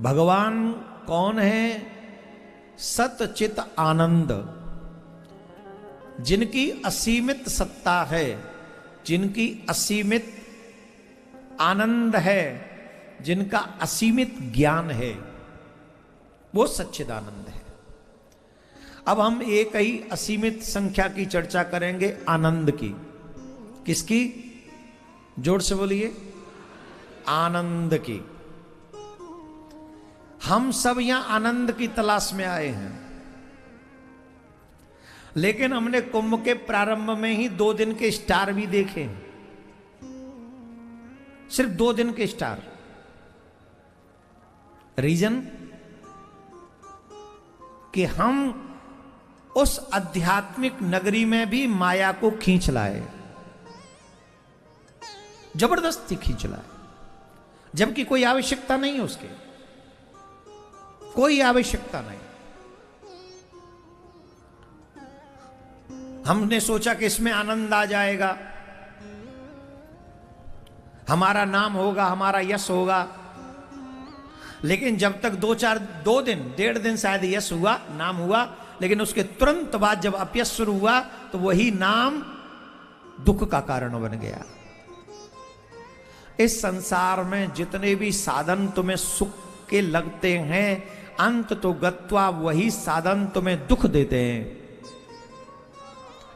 भगवान कौन है? सत चित आनंद, जिनकी असीमित सत्ता है, जिनकी असीमित आनंद है, जिनका असीमित ज्ञान है, वो सच्चिदानंद है। अब हम एक ही असीमित संख्या की चर्चा करेंगे, आनंद की। किसकी? जोर से बोलिए। आनंद की। हम सब यहां आनंद की तलाश में आए हैं, लेकिन हमने कुंभ के प्रारंभ में ही 2 दिन के स्टार भी देखे, सिर्फ 2 दिन के स्टार। रीजन कि हम उस आध्यात्मिक नगरी में भी माया को खींच लाए, जबरदस्ती खींच लाए, जबकि कोई आवश्यकता नहीं है उसके, कोई आवश्यकता नहीं। हमने सोचा कि इसमें आनंद आ जाएगा, हमारा नाम होगा, हमारा यश होगा, लेकिन जब तक 2 दिन 1.5 दिन शायद यश हुआ, नाम हुआ, लेकिन उसके तुरंत बाद जब अपयश शुरू हुआ तो वही नाम दुख का कारण बन गया। इस संसार में जितने भी साधन तुम्हें सुख के लगते हैं, अंत तो गत्वा वही साधन तुम्हें दुख देते हैं।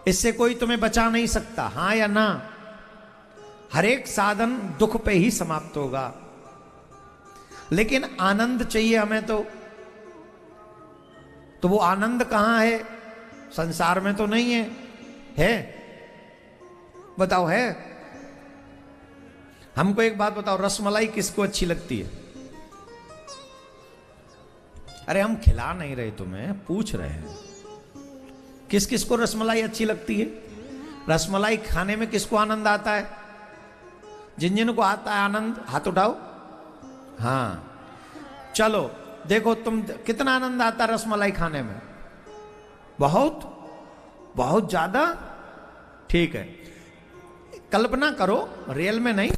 इससे कोई तुम्हें बचा नहीं सकता, हां या ना? हर एक साधन दुख पे ही समाप्त होगा। लेकिन आनंद चाहिए हमें, तो वो आनंद कहां है? संसार में तो नहीं है। है? बताओ, है? हमको एक बात बताओ, रसमलाई किसको अच्छी लगती है? अरे हम खिला नहीं रहे तुम्हें, पूछ रहे हैं किस किस को रसमलाई अच्छी लगती है। रसमलाई खाने में किसको आनंद आता है? जिन जिन को आता है आनंद, हाथ उठाओ। हाँ, चलो देखो तुम, कितना आनंद आता है रसमलाई खाने में? बहुत बहुत ज्यादा। ठीक है, कल्पना करो, रियल में नहीं।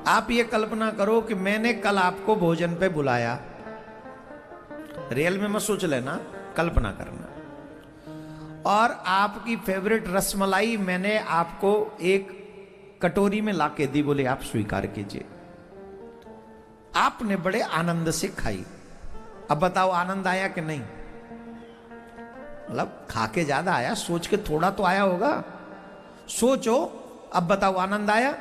आप ये कल्पना करो कि मैंने कल आपको भोजन पे बुलाया, रियल में मत सोच लेना, कल्पना करना, और आपकी फेवरेट रसमलाई मैंने आपको एक कटोरी में लाके दी, बोले आप स्वीकार कीजिए। आपने बड़े आनंद से खाई। अब बताओ आनंद आया कि नहीं? मतलब खा के ज्यादा आया, सोच के थोड़ा तो आया होगा। सोचो, अब बताओ आनंद आया?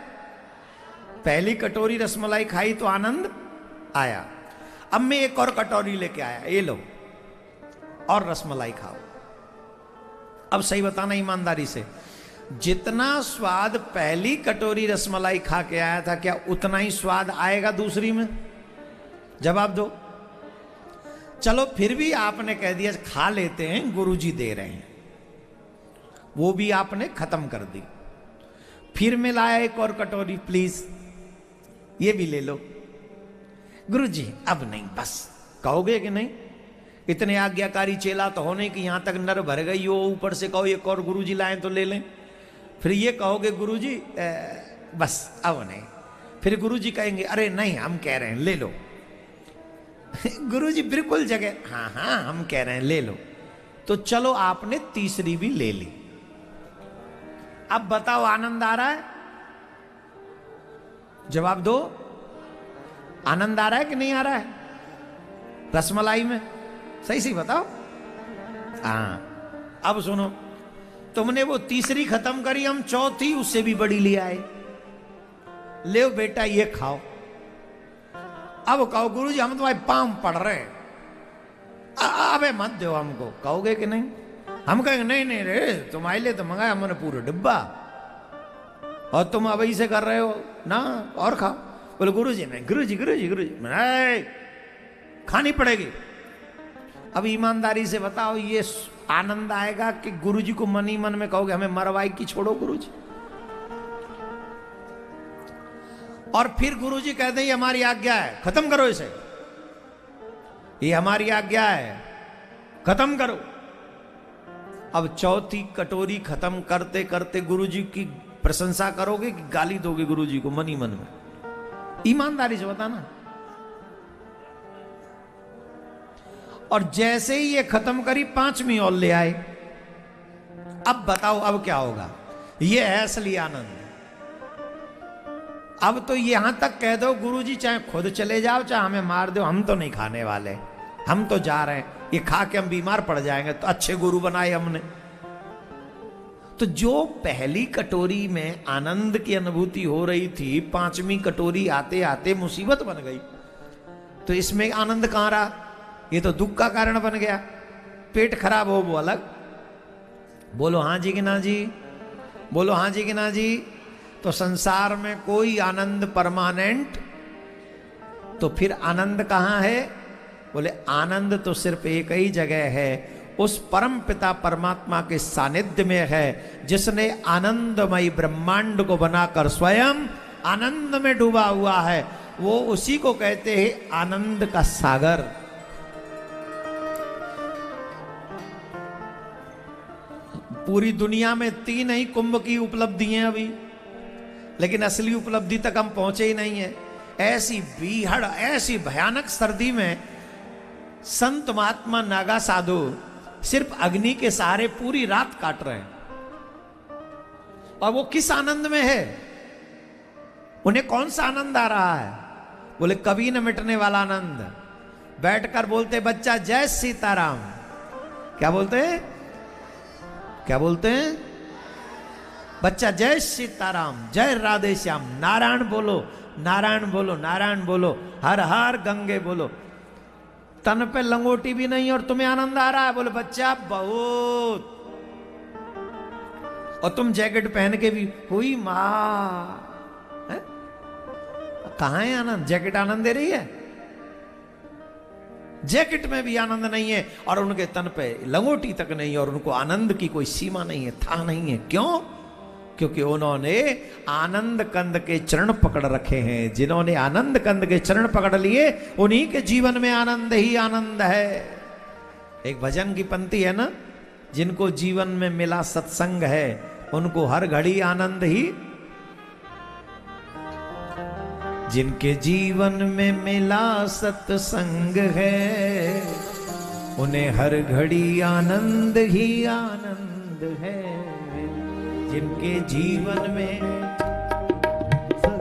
पहली कटोरी रसमलाई खाई तो आनंद आया। अब मैं एक और कटोरी लेके आया, ये लो और रसमलाई खाओ। अब सही बताना ईमानदारी से, जितना स्वाद पहली कटोरी रसमलाई खा के आया था, क्या उतना ही स्वाद आएगा दूसरी में? जवाब दो। चलो फिर भी आपने कह दिया खा लेते हैं, गुरुजी दे रहे हैं, वो भी आपने खत्म कर दी। फिर मैं लाया एक और कटोरी, प्लीज ये भी ले लो। गुरुजी अब नहीं, बस। कहोगे कि नहीं? इतने आज्ञाकारी चेला तो होने कि यहां तक नर भर गई हो, ऊपर से कहो एक और गुरुजी लाएं तो ले लें। फिर ये कहोगे गुरुजी बस अब नहीं। फिर गुरुजी कहेंगे अरे नहीं, हम कह रहे हैं ले लो। गुरुजी बिल्कुल जगह, हाँ हाँ हम कह रहे हैं ले लो। तो चलो आपने तीसरी भी ले ली। अब बताओ आनंद आ रहा है? जवाब दो। आनंद आ रहा है कि नहीं आ रहा है रसमलाई में? सही सही बताओ। हाँ, अब सुनो, तुमने वो तीसरी खत्म करी, हम चौथी उससे भी बड़ी ले आए। ले बेटा ये खाओ। अब कहो गुरुजी हम तुम्हारे पांव पड़ रहे, अबे मत दो हमको, कहोगे कि नहीं? हम कहेंगे नहीं नहीं रे, तुम्हारे लिए तो मंगाया हमने पूरा डिब्बा, और तुम अब ऐसे कर रहे हो ना, और खाओ। बोले गुरुजी मैं गुरुजी खानी पड़ेगी। अब ईमानदारी से बताओ, ये आनंद आएगा कि गुरुजी को मन ही मन में कहोगे हमें मरवाई की छोड़ो गुरुजी। और फिर गुरुजी कहते हैं ये हमारी आज्ञा है, खत्म करो इसे, ये हमारी आज्ञा है, खत्म करो। अब चौथी कटोरी खत्म करते करते गुरुजी की प्रशंसा करोगे कि गाली दोगे गुरुजी को मन ही मन में? ईमानदारी से बताना। और जैसे ही ये खत्म करी, पांचवी और ले आए। अब बताओ अब क्या होगा? ये है असली आनंद। अब तो यहां तक कह दो गुरुजी चाहे खुद चले जाओ चाहे हमें मार दो, हम तो नहीं खाने वाले, हम तो जा रहे हैं, ये खा के हम बीमार पड़ जाएंगे, तो अच्छे गुरु बनाए हमने। तो जो पहली कटोरी में आनंद की अनुभूति हो रही थी, पांचवी कटोरी आते आते मुसीबत बन गई। तो इसमें आनंद कहां रहा? ये तो दुख का कारण बन गया। पेट खराब हो वो अलग। बोलो हां जी कि ना जी, बोलो हां जी कि ना जी। तो संसार में कोई आनंद परमानेंट, तो फिर आनंद कहां है? बोले आनंद तो सिर्फ एक ही जगह है, उस परम पिता परमात्मा के सानिध्य में है, जिसने आनंदमयी ब्रह्मांड को बनाकर स्वयं आनंद में डूबा हुआ है। वो उसी को कहते हैं आनंद का सागर। पूरी दुनिया में 3 ही कुंभ की उपलब्धि हैं अभी, लेकिन असली उपलब्धि तक हम पहुंचे ही नहीं है। ऐसी बीहड़, ऐसी भयानक सर्दी में संत महात्मा नागा साधु सिर्फ अग्नि के सहारे पूरी रात काट रहे हैं। और वो किस आनंद में है? उन्हें कौन सा आनंद आ रहा है? बोले कभी न मिटने वाला आनंद। बैठकर बोलते बच्चा जय सीताराम। क्या बोलते हैं? क्या बोलते हैं? बच्चा जय सीताराम, जय राधे श्याम, नारायण बोलो, नारायण बोलो, नारायण बोलो, हर हर गंगे बोलो। तन पे लंगोटी भी नहीं और तुम्हें आनंद आ रहा है? बोले बच्चा बहुत। और तुम जैकेट पहन के भी हुई मां, कहां है आनंद? जैकेट आनंद दे रही है? जैकेट में भी आनंद नहीं है, और उनके तन पे लंगोटी तक नहीं है, और उनको आनंद की कोई सीमा नहीं है, था नहीं है। क्यों? क्योंकि उन्होंने आनंद कंद के चरण पकड़ रखे हैं। जिन्होंने आनंद कंद के चरण पकड़ लिए, उन्हीं के जीवन में आनंद ही आनंद है। एक भजन की पंक्ति है ना, जिनको जीवन में मिला सत्संग है, उनको हर घड़ी आनंद ही। जिनके जीवन में मिला सत्संग है, उन्हें हर घड़ी आनंद ही आनंद है। जिनके जीवन में